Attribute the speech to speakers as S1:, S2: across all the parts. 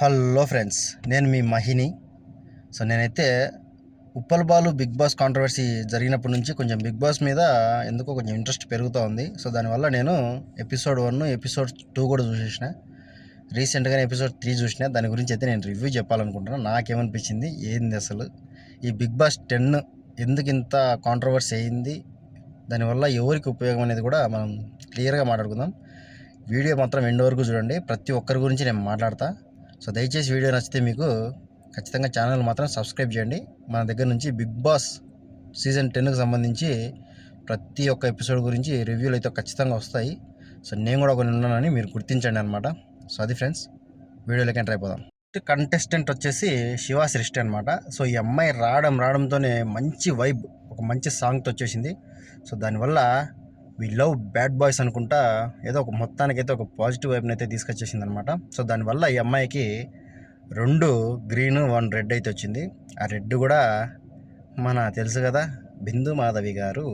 S1: Hello friends, నేను మీ మహిని. నేనైతే Uppal Balu Bigg Boss controversy జరిగినప్పటి నుంచి కొంచెం బిగ్ బాస్ మీద ఎందుకో కొంచెం ఇంట్రెస్ట్ పెరుగుతూ ఉంది. దానివల్ల నేను ఎపిసోడ్ 1, ఎపిసోడ్ 2 కూడా చూసేసిన. రీసెంట్గానే ఎపిసోడ్ 3 చూసిన. దాని గురించి అయితే నేను రివ్యూ చెప్పాలనుకుంటున్నాను. నాకేమనిపించింది, ఏంది అసలు ఈ బిగ్ బాస్ 10 ఎందుకు ఇంత కాంట్రవర్సీ అయింది, దానివల్ల ఎవరికి ఉపయోగం అనేది కూడా మనం క్లియర్గా మాట్లాడుకుందాం. వీడియో మాత్రం ఎండ్ వరకు చూడండి. ప్రతి ఒక్కరి గురించి నేను మాట్లాడతా. దయచేసి వీడియో నచ్చితే మీకు ఖచ్చితంగా ఛానల్ మాత్రం సబ్స్క్రైబ్ చేయండి. మన దగ్గర నుంచి బిగ్ బాస్ సీజన్ 10కి సంబంధించి ప్రతి ఒక్క ఎపిసోడ్ గురించి రివ్యూలు అయితే ఖచ్చితంగా వస్తాయి. నేను కూడా ఒకటి ఉన్నానని మీరు గుర్తించండి అనమాట. అది ఫ్రెండ్స్, వీడియోలోకి ఎంటర్ అయిపోదాం. కంటెస్టెంట్ వచ్చేసి శివ సృష్టి అనమాట. ఈ అమ్మాయి రావడంతోనే మంచి వైబ్, ఒక మంచి సాంగ్తో వచ్చేసింది. దానివల్ల వి లవ్ బ్యాడ్ బాయ్స్ అనుకుంటా ఏదో ఒక మొత్తానికైతే ఒక పాజిటివ్ వైబ్ని అయితే తీసుకొచ్చేసింది అనమాట. దానివల్ల ఈ అమ్మాయికి 2 గ్రీన్ 1 రెడ్ అయితే వచ్చింది. ఆ రెడ్ కూడా మన తెలుసు కదా, బిందు మాధవి గారు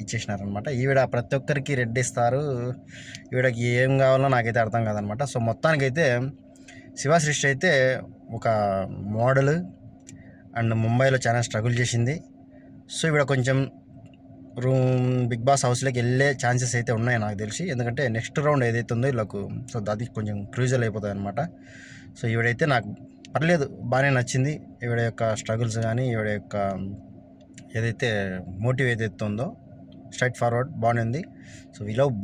S1: ఇచ్చేసినారనమాట. ఈవిడ ప్రతి ఒక్కరికి రెడ్ ఇస్తారు, ఈవిడకి ఏం కావాలో నాకైతే అర్థం కాదనమాట. మొత్తానికైతే శివసృష్టి అయితే ఒక మోడల్ అండ్ ముంబైలో చాలా స్ట్రగుల్ చేసింది. ఈవిడ కొంచెం బిగ్ బాస్ హౌస్లోకి వెళ్ళే ఛాన్సెస్ అయితే ఉన్నాయి నాకు తెలిసి. ఎందుకంటే నెక్స్ట్ రౌండ్ ఏదైతే ఉందో వీళ్ళకు అది కొంచెం క్రూజల్ అయిపోతుంది అనమాట. ఈవిడైతే నాకు పర్లేదు, బాగానే నచ్చింది. ఈవిడ యొక్క స్ట్రగుల్స్ కానీ, ఈవిడ యొక్క ఏదైతే మోటివ్ ఏదైతే ఉందో స్ట్రైట్ ఫార్వర్డ్ బాగానే ఉంది. వీ లవ్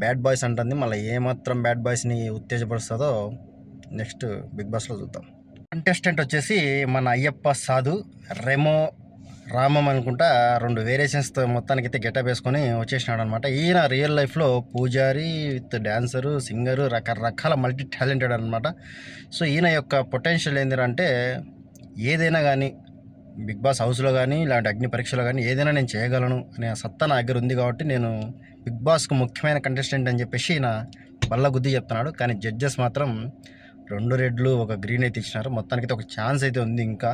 S1: బ్యాడ్ బాయ్స్ అంటుంది. మళ్ళీ ఏమాత్రం బ్యాడ్ బాయ్స్ని ఉత్తేజపరుస్తుందో నెక్స్ట్ బిగ్ బాస్లో చూద్దాం. కంటెస్టెంట్ వచ్చేసి మన అయ్యప్ప సాధు రామం అనుకుంటా 2 వేరియేషన్స్తో మొత్తానికైతే గెటప్ వేసుకొని వచ్చేసినాడు అనమాట. ఈయన రియల్ లైఫ్లో పూజారి విత్ డ్యాన్సరు, సింగరు, రకరకాల మల్టీ టాలెంటెడ్ అనమాట. ఈయన యొక్క పొటెన్షియల్ ఏంటంటే ఏదైనా కానీ బిగ్ బాస్ హౌస్లో కానీ ఇలాంటి అగ్ని పరీక్షలో కానీ ఏదైనా నేను చేయగలను అనే సత్తా నా దగ్గర ఉంది. కాబట్టి నేను బిగ్ బాస్కు ముఖ్యమైన కంటెస్టెంట్ అని చెప్పేసి ఈయన బల్ల గుద్ది చెప్తున్నాడు. కానీ జడ్జెస్ మాత్రం 2 రెడ్లు 1 గ్రీన్ అయితే ఇచ్చినారు. మొత్తానికైతే ఒక ఛాన్స్ అయితే ఉంది. ఇంకా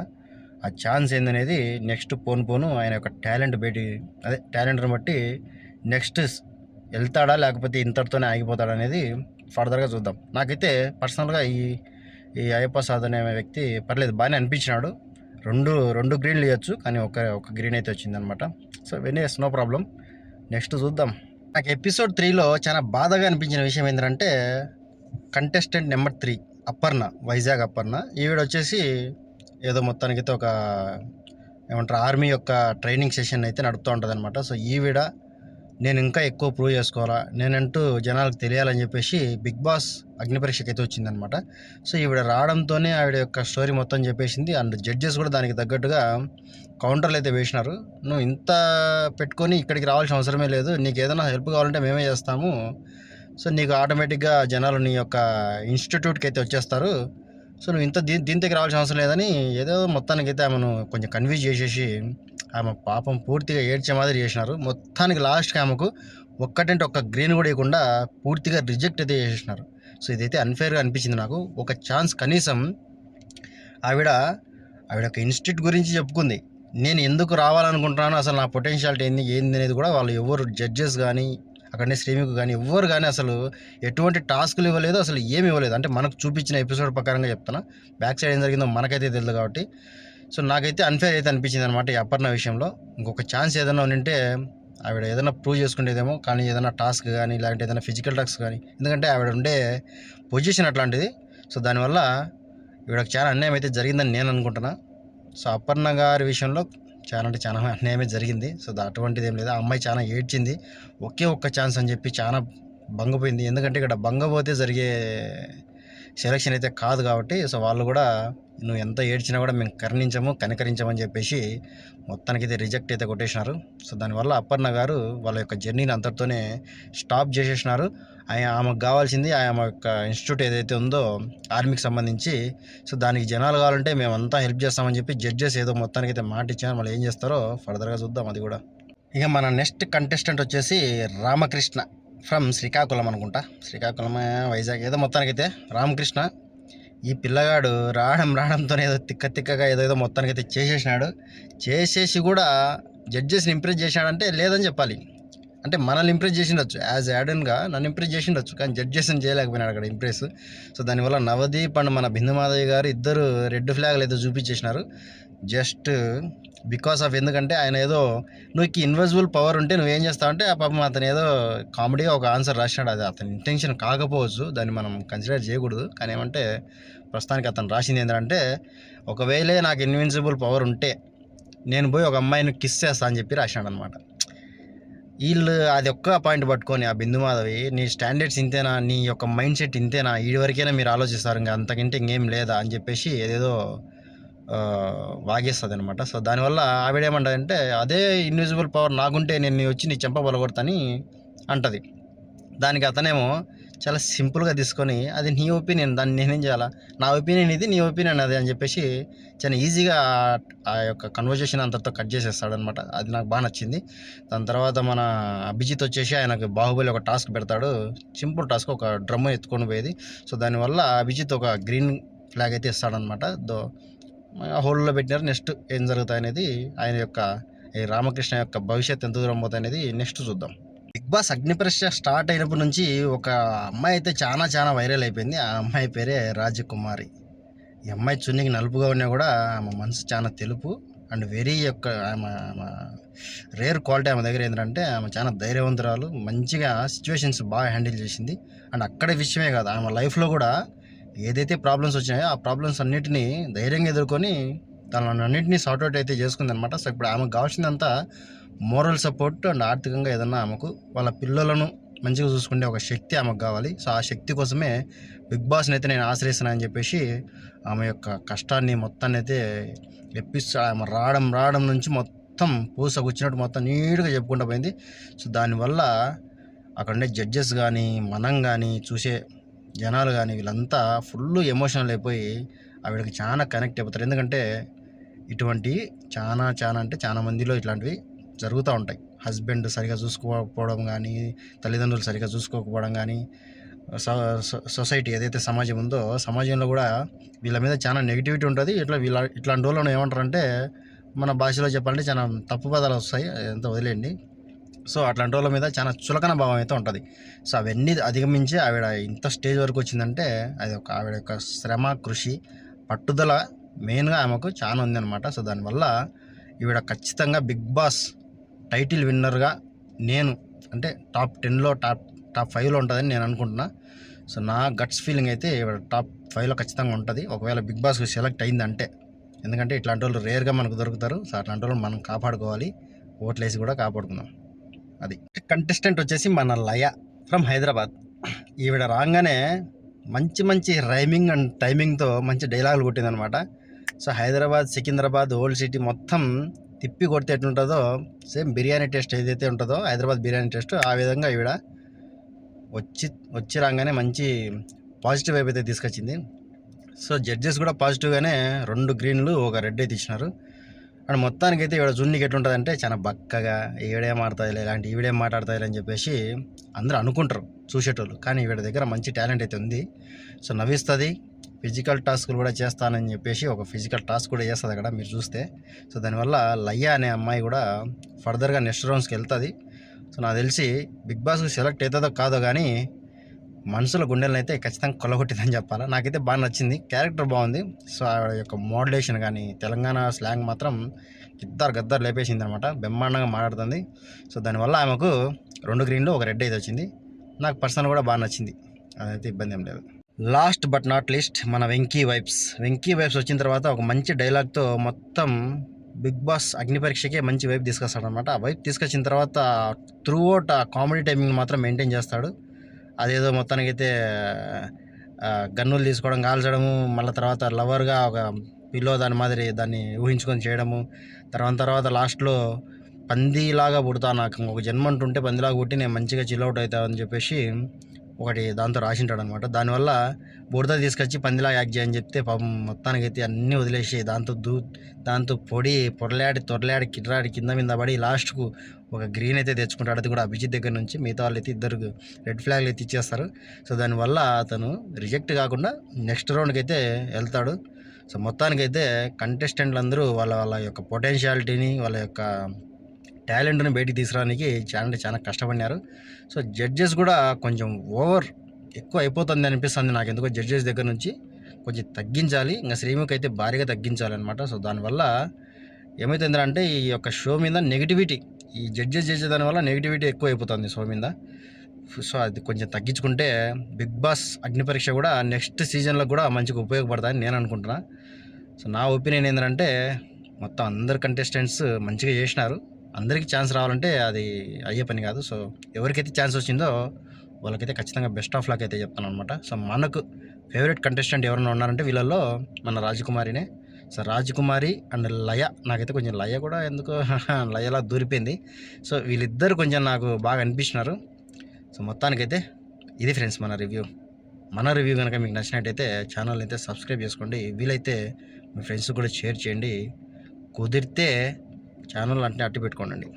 S1: ఆ ఛాన్స్ ఏందనేది నెక్స్ట్ పోను ఆయన యొక్క టాలెంట్ని బట్టి నెక్స్ట్ వెళ్తాడా లేకపోతే ఇంతటితోనే ఆగిపోతాడా అనేది ఫర్దర్గా చూద్దాం. నాకైతే పర్సనల్గా ఈ అయ్యప్ప సాధ్ అనే వ్యక్తి పర్లేదు, బాగానే అనిపించినాడు. 2 గ్రీన్లు ఇవ్వచ్చు, కానీ ఒక గ్రీన్ అయితే వచ్చిందనమాట. Venice no problem. నెక్స్ట్ చూద్దాం. నాకు ఎపిసోడ్ 3లో చాలా బాధగా అనిపించిన విషయం ఏంటంటే కంటెస్టెంట్ నెంబర్ 3 అపర్ణ, వైజాగ్ అపర్ణ. ఈవిడ వచ్చేసి ఏదో మొత్తానికైతే ఒక ఏమంటారు ఆర్మీ యొక్క ట్రైనింగ్ సెషన్ అయితే నడుపుతూ ఉంటుంది అనమాట. ఈవిడ నేను ఇంకా ఎక్కువ ప్రూవ్ చేసుకోవాలా, నేనంటూ జనాలకు తెలియాలని చెప్పేసి బిగ్ బాస్ అగ్ని పరీక్షకి అయితే వచ్చిందనమాట. ఈవిడ రావడంతోనే ఆవిడ యొక్క స్టోరీ మొత్తం చెప్పేసింది. అండ్ జడ్జెస్ కూడా దానికి తగ్గట్టుగా కౌంటర్లు అయితే వేసినారు. నువ్వు ఇంత పెట్టుకొని ఇక్కడికి రావాల్సిన అవసరమే లేదు, నీకు ఏదైనా హెల్ప్ కావాలంటే మేమే చేస్తాము. నీకు ఆటోమేటిక్గా జనాలు నీ యొక్క ఇన్స్టిట్యూట్కి అయితే వచ్చేస్తారు. నువ్వు ఇంత దీంతోకి రావాల్సిన అవసరం లేదని ఏదో మొత్తానికైతే ఆమెను కొంచెం కన్విన్స్ చేసేసి ఆమె పాపం పూర్తిగా ఏడ్చే మాదిరి చేసినారు. మొత్తానికి లాస్ట్కి ఆమెకు ఒక్కటంటే 1 గ్రీన్ కూడా ఇవ్వకుండా పూర్తిగా రిజెక్ట్ అయితే చేసేసినారు. ఇదైతే అన్ఫేర్గా అనిపించింది నాకు. ఒక ఛాన్స్ కనీసం ఆవిడ ఒక ఇన్స్టిట్యూట్ గురించి చెప్పుకుంది. నేను ఎందుకు రావాలనుకుంటున్నాను, అసలు నా పొటెన్షియాలిటీ ఏంది అనేది కూడా వాళ్ళు ఎవరు జడ్జెస్ కానీ అక్కడనే శ్రీమికు కానీ ఎవ్వరు కానీ అసలు ఎటువంటి టాస్కులు ఇవ్వలేదు, అసలు ఏమి ఇవ్వలేదు. అంటే మనకు చూపించిన ఎపిసోడ్ ప్రకారంగా చెప్తున్నా, బ్యాక్ సైడ్ ఏం జరిగిందో మనకైతే తెలియదు కాబట్టి. నాకైతే అన్ఫేర్ అయితే అనిపించింది అనమాట ఈ అపర్ణ విషయంలో. ఇంకొక ఛాన్స్ ఏదైనా ఉంటే ఆవిడ ఏదైనా ప్రూవ్ చేసుకునేదేమో, కానీ ఏదైనా టాస్క్ కానీ ఇలాంటి ఏదైనా ఫిజికల్ టాస్క్ కానీ, ఎందుకంటే ఆవిడ ఉండే పొజిషన్ అట్లాంటిది. దానివల్ల ఈవిడకి చాలా అన్యాయం అయితే జరిగిందని నేను అనుకుంటున్నా. అపర్ణ గారి విషయంలో చాలా అన్యాయమే జరిగింది. అటువంటిది ఏం లేదు. ఆ అమ్మాయి చాలా ఏడ్చింది. ఒకే ఒక్క ఛాన్స్ అని చెప్పి చాలా భంగపోయింది. ఎందుకంటే ఇక్కడ భంగపోతే జరిగే సెలక్షన్ అయితే కాదు కాబట్టి వాళ్ళు కూడా నువ్వు ఎంత ఏడ్చినా కూడా మేము కనికరించమని చెప్పేసి మొత్తానికైతే రిజెక్ట్ అయితే కొట్టేసినారు. దానివల్ల అపర్ణ గారు వాళ్ళ యొక్క జర్నీని అంతటితోనే స్టాప్ చేసేసినారు. ఆమెకు కావాల్సింది ఆమె యొక్క ఇన్స్టిట్యూట్ ఏదైతే ఉందో ఆర్మీకి సంబంధించి, దానికి జనాలు కావాలంటే మేమంతా హెల్ప్ చేస్తామని చెప్పి జడ్జెస్ ఏదో మొత్తానికైతే మాట ఇచ్చారు. మళ్ళీ ఏం చేస్తారో ఫర్దర్గా చూద్దాం అది కూడా. ఇక మన నెక్స్ట్ కంటెస్టెంట్ వచ్చేసి రామకృష్ణ ఫ్రమ్ శ్రీకాకుళం అనుకుంటా, శ్రీకాకుళం వైజాగ్ ఏదో మొత్తానికైతే రామకృష్ణ. ఈ పిల్లగాడు రావడంతో ఏదో తిక్కగా ఏదో మొత్తానికైతే చేసేసి కూడా జడ్జెస్ని ఇంప్రెస్ చేసినాడంటే లేదని చెప్పాలి. అంటే మనల్ని ఇంప్రెస్ చేసిండొచ్చు, యాజ్ యాడన్గా నన్ను ఇంప్రెస్ చేసిండొచ్చు, కానీ జడ్జెస్ని చేయలేకపోయినాడు అక్కడ ఇంప్రెస్. సో దానివల్ల నవదీప్ అండ్ మన బిందు మాధవి గారు ఇద్దరు రెడ్ ఫ్లాగ్లు అయితే చూపించేసినారు. జస్ట్ బికాస్ ఆఫ్, ఎందుకంటే ఆయన ఏదో నువ్వు ఇన్విజిబుల్ పవర్ ఉంటే నువ్వేం చేస్తావు అంటే, ఆ పాపం అతను ఏదో కామెడీగా ఒక ఆన్సర్ రాసినాడు. అది అతని ఇంటెన్షన్ కాకపోవచ్చు, దాన్ని మనం కన్సిడర్ చేయకూడదు. కానీ ఏమంటే ప్రస్తుతానికి అతను రాసింది ఏంటంటే, ఒకవేళ నాకు ఇన్విజిబుల్ పవర్ ఉంటే నేను పోయి ఒక అమ్మాయిని కిస్ చేస్తా అని చెప్పి రాసినాడు అనమాట. వీళ్ళు అది ఒక్క పాయింట్ పట్టుకొని, ఆ బిందు మాధవి నీ స్టాండర్డ్స్ ఇంతేనా, నీ యొక్క మైండ్ సెట్ ఇంతేనా, ఈ వరకైనా మీరు ఆలోచిస్తారు, ఇంకా అంతకంటే ఇంకేం లేదా అని చెప్పేసి ఏదేదో వాగేస్తుంది అనమాట. సో దానివల్ల ఆవిడేమంటదంటే, అదే ఇన్విజిబుల్ పవర్ నాకుంటే నేను వచ్చి నీ చెంప బలగొడతాని అంటది. దానికి అతనేమో చాలా సింపుల్గా తీసుకొని, అది నీ ఒపీనియన్, దాన్ని నేనేం చేయాలా, నా ఒపీనియన్ ఇది, నీ ఒపీనియన్ అది అని చెప్పేసి చాలా ఈజీగా ఆ యొక్క కన్వర్జేషన్ అంతటితో కట్ చేసేస్తాడనమాట. అది నాకు బాగా నచ్చింది. దాని తర్వాత మన అభిజిత్ వచ్చేసి ఆయనకు బాహుబలి ఒక టాస్క్ పెడతాడు, సింపుల్ టాస్క్, ఒక డ్రమ్ ఎత్తుకొని పోయేది. సో దానివల్ల అభిజిత్ ఒక గ్రీన్ ఫ్లాగ్ అయితే ఇస్తాడనమాట. హోల్లో పెట్టినారు. నెక్స్ట్ ఏం జరుగుతాయి అనేది, ఆయన యొక్క ఈ రామకృష్ణ యొక్క భవిష్యత్తు ఎంత దూరం పోతాయి అనేది నెక్స్ట్ చూద్దాం. బిగ్ బాస్ అగ్నిపరీక్ష స్టార్ట్ అయినప్పటి నుంచి ఒక అమ్మాయి అయితే చాలా వైరల్ అయిపోయింది. ఆ అమ్మాయి పేరే రాజకుమారి. ఈ అమ్మాయి చున్నీకి నలుపుగా ఉన్నా కూడా ఆమె మనసు చాలా తెలుపు అండ్ వెరీ యొక్క ఆమె రేర్ క్వాలిటీ ఆమె దగ్గర ఏంటంటే, ఆమె చాలా ధైర్యవంతురాలు, మంచిగా సిచ్యువేషన్స్ బాగా హ్యాండిల్ చేసింది. అండ్ అక్కడ విషయమే కాదు, ఆమె లైఫ్లో కూడా ఏదైతే ప్రాబ్లమ్స్ వచ్చినాయో ఆ ప్రాబ్లమ్స్ అన్నిటినీ ధైర్యంగా ఎదుర్కొని అన్నింటినీ సార్ట్అవుట్ అయితే చేసుకుందనమాట. సో ఇప్పుడు ఆమెకు కావాల్సిందంతా మోరల్ సపోర్ట్ అండ్ ఆర్థికంగా ఏదన్నా ఆమెకు వాళ్ళ పిల్లలను మంచిగా చూసుకునే ఒక శక్తి ఆమెకు కావాలి. సో ఆ శక్తి కోసమే బిగ్ బాస్ని అయితే నేను ఆశ్రయిస్తున్నాను అని చెప్పేసి ఆమె యొక్క కష్టాన్ని మొత్తాన్ని అయితే ఆమె రావడం నుంచి మొత్తం పూసకొచ్చినట్టు మొత్తం నీట్గా చెప్పుకుంటూ పోయింది. సో దానివల్ల అక్కడుండే జడ్జెస్ కానీ, మనం కానీ, చూసే జనాలు కానీ, వీళ్ళంతా ఫుల్ ఎమోషనల్ అయిపోయి ఆవిడకి చాలా కనెక్ట్ అయిపోతారు. ఎందుకంటే ఇటువంటి చాలా అంటే చాలా మందిలో ఇట్లాంటివి జరుగుతూ ఉంటాయి. హస్బెండ్ సరిగా చూసుకోకపోవడం కానీ, తల్లిదండ్రులు సరిగా చూసుకోకపోవడం కానీ, సొసైటీ ఏదైతే సమాజం ఉందో సమాజంలో కూడా వీళ్ళ మీద చాలా నెగిటివిటీ ఉంటుంది. ఇట్లాంటి వాళ్ళను ఏమంటారంటే, మన భాషలో చెప్పాలంటే చాలా తప్పు పదాలు వస్తాయి, ఎంత వదిలేండి. సో అట్లాంటి వాళ్ళ మీద చాలా చులకన భావం అయితే ఉంటుంది. సో అవన్నీ అధిగమించి ఆవిడ ఇంత స్టేజ్ వరకు వచ్చిందంటే అది ఆవిడ యొక్క శ్రమ, కృషి, పట్టుదల మెయిన్గా ఆమెకు చాలా ఉందన్నమాట. సో దానివల్ల ఈవిడ ఖచ్చితంగా బిగ్ బాస్ టైటిల్ విన్నర్గా నేను అంటే టాప్ 10లో టాప్ 5లో ఉంటుందని నేను అనుకుంటున్నా. సో నా గట్స్ ఫీలింగ్ అయితే ఈవిడ టాప్ 5లో ఖచ్చితంగా ఉంటుంది, ఒకవేళ బిగ్ బాస్కి సెలెక్ట్ అయిందంటే. ఎందుకంటే ఇట్లాంటి వాళ్ళు రేర్గా మనకు దొరుకుతారు. సో అట్లాంటి వాళ్ళు మనం కాపాడుకోవాలి, ఓట్లేసి కూడా కాపాడుకుందాం. అది కంటెస్టెంట్ వచ్చేసి మన లయ ఫ్రమ్ హైదరాబాద్. ఈవిడ రాగానే మంచి రైమింగ్ అండ్ టైమింగ్తో మంచి డైలాగులు కొట్టిందనమాట. So Hyderabad, Secunderabad, old city మొత్తం తిప్పి కొడితే ఎట్లుంటుందో, సేమ్ బిర్యానీ టేస్ట్ ఏదైతే ఉంటుందో హైదరాబాద్ బిర్యానీ టేస్ట్, ఆ విధంగా ఈవిడ వచ్చి రాగానే మంచి పాజిటివ్ వైపు అయితే తీసుకొచ్చింది. సో జడ్జెస్ కూడా పాజిటివ్గానే 2 గ్రీన్లు 1 రెడ్ అయితే ఇచ్చినారు. అండ్ మొత్తానికైతే ఈవిడ జున్నికి ఎట్లుంటుందంటే చాలా బక్కగా, ఈవిడేం ఆడతాయిలే, ఇలాంటి ఈవిడేం మాట్లాడతాయిలే అని చెప్పేసి అందరూ అనుకుంటారు చూసేటోళ్ళు. కానీ ఈవిడ దగ్గర మంచి టాలెంట్ అయితే ఉంది. సో నవ్విస్తుంది, ఫిజికల్ టాస్క్లు కూడా చేస్తానని చెప్పేసి ఒక ఫిజికల్ టాస్క్ కూడా చేస్తుంది అక్కడ మీరు చూస్తే. సో దానివల్ల లయ్య అనే అమ్మాయి కూడా ఫర్దర్గా నెక్స్ట్ రౌండ్స్కి వెళ్తుంది. సో నాకు తెలిసి బిగ్ బాస్కి సెలెక్ట్ అవుతుందో కాదో కానీ మనసుల గుండెలను అయితే ఖచ్చితంగా కొల్లగొట్టిందని చెప్పాలా. నాకైతే బాగా నచ్చింది, క్యారెక్టర్ బాగుంది. సో ఆవిడ యొక్క మోడ్యులేషన్ కానీ, తెలంగాణ స్లాంగ్ మాత్రం గద్దరు లేపేసింది అనమాట, బ్రహ్మాండంగా మాట్లాడుతుంది. సో దానివల్ల ఆమెకు 2 గ్రీన్లు 1 రెడ్ అయితే వచ్చింది. నాకు పర్సనల్ కూడా బాగా నచ్చింది, అదైతే ఇబ్బంది ఏం లేదు. లాస్ట్ బట్ నాట్ లీస్ట్ మన వెంకీ వైబ్స్ వచ్చిన తర్వాత ఒక మంచి డైలాగ్తో మొత్తం బిగ్ బాస్ అగ్ని పరీక్షకే మంచి వైబ్ తీసుకొస్తాడనమాట. ఆ వైబ్ తీసుకొచ్చిన తర్వాత త్రూ అవుట్ ఆ కామెడీ టైమింగ్ మాత్రం మెయింటైన్ చేస్తాడు. అదేదో మొత్తానికైతే గన్నులు తీసుకోవడం, కాల్చడము, మళ్ళీ తర్వాత లవర్గా ఒక పిల్లో దాని మాదిరి దాన్ని ఊహించుకొని చేయడము, తర్వాత లాస్ట్లో పందిలాగా పుడతా, నాకు ఒక జన్మ అంటుంటే పందిలాగా పుట్టి నేను మంచిగా చిల్అవుట్ అవుతా అని చెప్పేసి ఒకటి దాంతో రాసింటాడు అనమాట. దానివల్ల బురద తీసుకొచ్చి పందిలా యాక్ట్ చేయని చెప్తే పాపం మొత్తానికైతే అన్నీ వదిలేసి దాంతో పొరలాడి కిర్రాడి కింద మీద పడి లాస్ట్కు ఒక గ్రీన్ అయితే తెచ్చుకుంటాడు. అది కూడా అభిజిత్ దగ్గర నుంచి. మిగతా వాళ్ళు అయితే 2 రెడ్ ఫ్లాగ్లు అయితే ఇచ్చేస్తారు. సో దానివల్ల అతను రిజెక్ట్ కాకుండా నెక్స్ట్ రౌండ్కి అయితే వెళ్తాడు. సో మొత్తానికైతే కంటెస్టెంట్లు అందరూ వాళ్ళ యొక్క పొటెన్షియాలిటీని, వాళ్ళ యొక్క టాలెంట్ని బయటికి తీసుకురావడానికి చాలా కష్టపడినారు. సో జడ్జెస్ కూడా కొంచెం ఎక్కువ అయిపోతుంది అనిపిస్తుంది నాకు ఎందుకో. జడ్జెస్ దగ్గర నుంచి కొంచెం తగ్గించాలి, ఇంకా శ్రీముఖి అయితే భారీగా తగ్గించాలన్నమాట. సో దానివల్ల ఏమవుతుందంటే ఈ యొక్క షో మీద నెగిటివిటీ, ఈ జడ్జెస్ చేసే దానివల్ల నెగిటివిటీ ఎక్కువ అయిపోతుంది షో మీద. సో అది కొంచెం తగ్గించుకుంటే బిగ్ బాస్ అగ్ని పరీక్ష కూడా నెక్స్ట్ సీజన్లో కూడా మంచిగా ఉపయోగపడతాయని నేను అనుకుంటున్నా. సో నా ఒపీనియన్ ఏంటంటే మొత్తం అందరు కంటెస్టెంట్స్ మంచిగా చేసినారు. అందరికీ ఛాన్స్ రావాలంటే అది అయ్యే పని కాదు. సో ఎవరికైతే ఛాన్స్ వచ్చిందో వాళ్ళకైతే ఖచ్చితంగా బెస్ట్ ఆఫ్ లక్ అయితే చెప్తాను అనమాట. సో మనకు ఫేవరెట్ కంటెస్టెంట్ ఎవరైనా ఉన్నారంటే వీళ్ళల్లో మన రాజకుమారినే. సో రాజకుమారి అండ్ లయ, నాకైతే కొంచెం లయ కూడా ఎందుకో లయలా దూరిపోయింది. సో వీళ్ళిద్దరు కొంచెం నాకు బాగా అనిపించినారు. సో మొత్తానికైతే ఇది ఫ్రెండ్స్ మన రివ్యూ కనుక మీకు నచ్చినట్టయితే ఛానల్ అయితే సబ్స్క్రైబ్ చేసుకోండి. వీలైతే మీ ఫ్రెండ్స్ కూడా షేర్ చేయండి. కుదిరితే ఛానల్ అంటే అట్టు పెట్టుకోండి.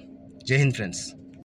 S1: జై హింద్ ఫ్రెండ్స్.